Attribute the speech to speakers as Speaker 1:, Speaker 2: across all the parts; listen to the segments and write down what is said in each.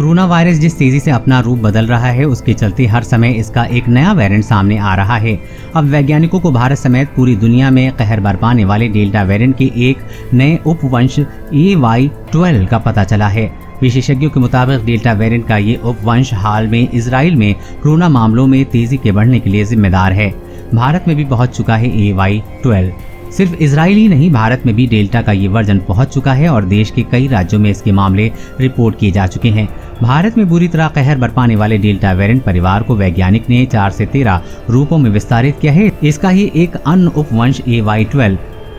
Speaker 1: Corona virus जिस तेजी से अपना रूप बदल रहा है, उसके चलते हर समय इसका एक नया वेरिएंट सामने आ रहा है। अब वैज्ञानिकों को भारत समेत पूरी दुनिया में कहर बरपाने वाले डेल्टा वेरिएंट के एक नए उपवंश AY12 का पता चला है। विशेषज्ञों के मुताबिक डेल्टा वेरिएंट का ये उपवंश हाल में इजराइल में कोरोना मामलों में तेजी के बढ़ने के लिए जिम्मेदार है। भारत में भी पहुंच चुका है AY12। सिर्फ इजराइल ही नहीं, भारत में भी डेल्टा का ये वर्जन पहुंच चुका है और देश के कई राज्यों में इसके मामले रिपोर्ट किए जा चुके हैं। भारत में बुरी तरह कहर बरपाने वाले डेल्टा वेरिएंट परिवार को वैज्ञानिक ने 4 से 13 रूपों में विस्तारित किया है। इसका ही एक अन्य उपवंश AY12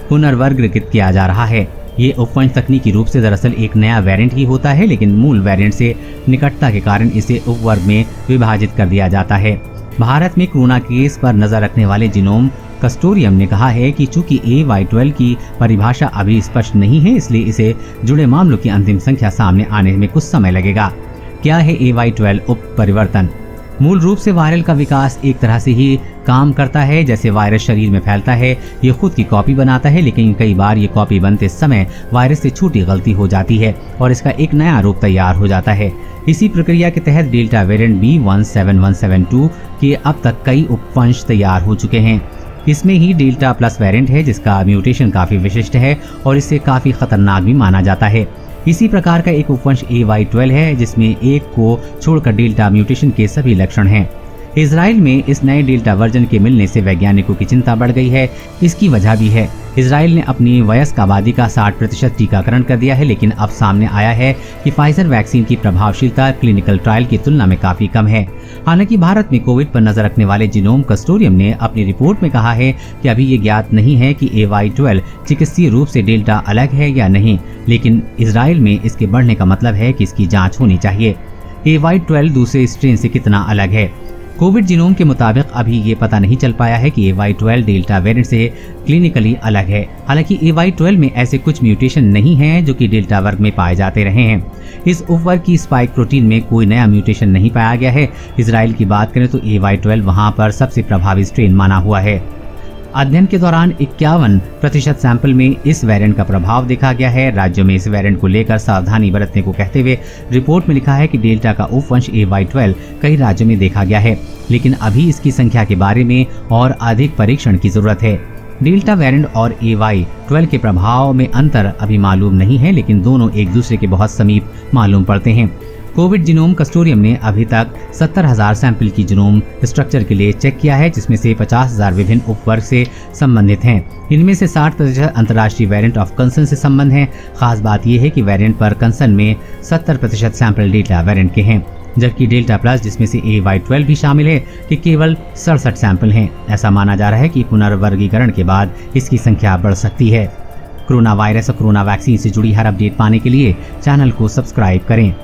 Speaker 1: पुनर्वर्गीकृत किया जा रहा है। ये उपवंश तकनीकी रूप से दरअसल एक नया वेरिएंट ही होता है, लेकिन मूल वेरिएंट से निकटता के कारण इसे उपवर्ग में विभाजित कर दिया जाता है। भारत में कोरोना केस पर नजर रखने वाले जीनोम कंसोर्टियम ने कहा है कि चूंकि AY12 की परिभाषा अभी स्पष्ट नहीं है, इसलिए इसे जुड़े मामलों की अंतिम संख्या सामने आने में कुछ समय लगेगा। क्या है AY12 उप परिवर्तन? मूल रूप से वायरल का विकास एक तरह से ही काम करता है। जैसे वायरस शरीर में फैलता है, ये खुद की कॉपी बनाता है, लेकिन कई बार ये कॉपी बनते समय वायरस से छोटी गलती हो जाती है और इसका एक नया रूप तैयार हो जाता है। इसी प्रक्रिया के तहत डेल्टा वेरिएंट B17172 के अब तक कई उपवंश तैयार हो चुके हैं। इसमें ही डेल्टा प्लस वेरिएंट है, जिसका म्यूटेशन काफी विशिष्ट है और इससे काफी खतरनाक भी माना जाता है। इसी प्रकार का एक उपवंश AY12 है, जिसमें एक को छोड़कर डेल्टा म्यूटेशन के सभी लक्षण हैं। इजराइल में इस नए डेल्टा वर्जन के मिलने से वैज्ञानिकों की चिंता बढ़ गई है। इसकी वजह भी है। इजराइल ने अपनी वयस्क आबादी का 60% टीकाकरण कर दिया है, लेकिन अब सामने आया है कि फाइजर वैक्सीन की प्रभावशीलता क्लिनिकल ट्रायल की तुलना में काफी कम है। हालांकि भारत में कोविड पर नजर रखने वाले जीनोम कंसोर्टियम ने अपनी रिपोर्ट में कहा है कि अभी ये ज्ञात नहीं है कि AY12 चिकित्सीय रूप से डेल्टा अलग है या नहीं, लेकिन इजराइल में इसके बढ़ने का मतलब है कि इसकी जाँच होनी चाहिए। AY12 दूसरे स्ट्रेन से कितना अलग है? कोविड जीनोम के मुताबिक अभी ये पता नहीं चल पाया है कि AY12 डेल्टा वेरिएंट से क्लिनिकली अलग है। हालांकि AY12 में ऐसे कुछ म्यूटेशन नहीं हैं जो कि डेल्टा वर्ग में पाए जाते रहे हैं। इस उपवर्ग की स्पाइक प्रोटीन में कोई नया म्यूटेशन नहीं पाया गया है। इजराइल की बात करें तो AY12 वहां पर सबसे प्रभावी स्ट्रेन माना हुआ है। अध्ययन के दौरान 51% सैंपल में इस वेरिएंट का प्रभाव देखा गया है। राज्यों में इस वेरिएंट को लेकर सावधानी बरतने को कहते हुए रिपोर्ट में लिखा है कि डेल्टा का उपवंश AY12 कई राज्यों में देखा गया है, लेकिन अभी इसकी संख्या के बारे में और अधिक परीक्षण की जरूरत है। डेल्टा वेरिएंट और AY12 के प्रभाव में अंतर अभी मालूम नहीं है, लेकिन दोनों एक दूसरे के बहुत समीप मालूम पड़ते हैं। कोविड जीनोम कंसोर्टियम ने अभी तक 70,000 सैंपल की जीनोम स्ट्रक्चर के लिए चेक किया है, जिसमें से 50,000 विभिन्न उपवर्ग से संबंधित हैं। इनमें से 60% अंतर्राष्ट्रीय वेरिएंट ऑफ कंसर्न से संबंध है। खास बात यह है कि वेरिएंट पर कंसर्न में 70% सैंपल डेल्टा वेरिएंट के हैं, जबकि डेल्टा प्लस, जिसमें से AY12 भी शामिल है, कि केवल 67 सैंपल हैं। ऐसा माना जा रहा है कि पुनर्वर्गीकरण के बाद इसकी संख्या बढ़ सकती है। कोरोना वायरस और कोरोना वैक्सीन से जुड़ी हर अपडेट पाने के लिए चैनल को सब्सक्राइब करें।